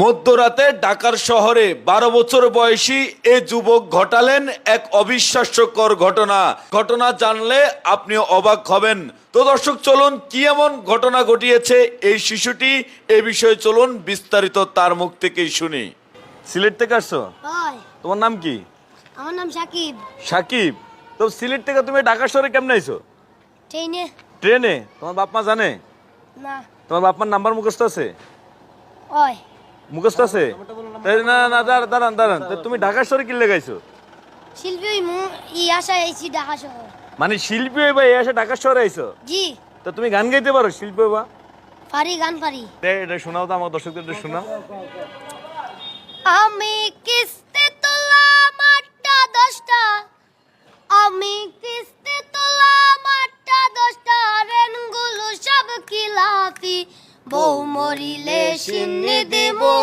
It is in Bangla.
মধ্যরাতে ঢাকার শহরে 12 বছর বয়সী এ যুবক ঘটালেন এক অবিশ্বাস্যকর ঘটনা জানলে আপনি অবাক হবেন। তো দর্শক, চলুন কি এমন ঘটনা ঘটিয়েছে এই শিশুটি, এ বিষয়ে চলুন বিস্তারিত তার মুখ থেকেই শুনি। সিলেট থেকে আসছো? হয়। তোমার নাম কি? আমার নাম সাকিব। সাকিব। তো সিলেট থেকে তুমি ঢাকা শহরে কেমনে আইছো? ট্রেনে। ট্রেনে? তোমার বাপ মা জানে? না। তোমার বাপ মার নাম্বার মুখস্থ আছে? হয়। মুখস্থ আছে? না না, দাঁড়ান। তো তুমি ঢাকা শহরে কি লেগাইছো? শিল্পী আশা আইছি ঢাকা শহর। মানে শিল্পী হয়ে ভাই এসে ঢাকা শহরে আইছো? জি। তো তুমি গান গাইতে পারো শিল্পী বা? পারি, গান পারি। এটা শোনাও তো আমার দর্শকদের, একটু শোনাও। আমি কিস্তি তোলাম 8টা 10টা, আমি কিস্তি তোলাম 8টা 10টা, রেনগুলো সব খিলাফি, বউ মরিলে সিন্নি দেব।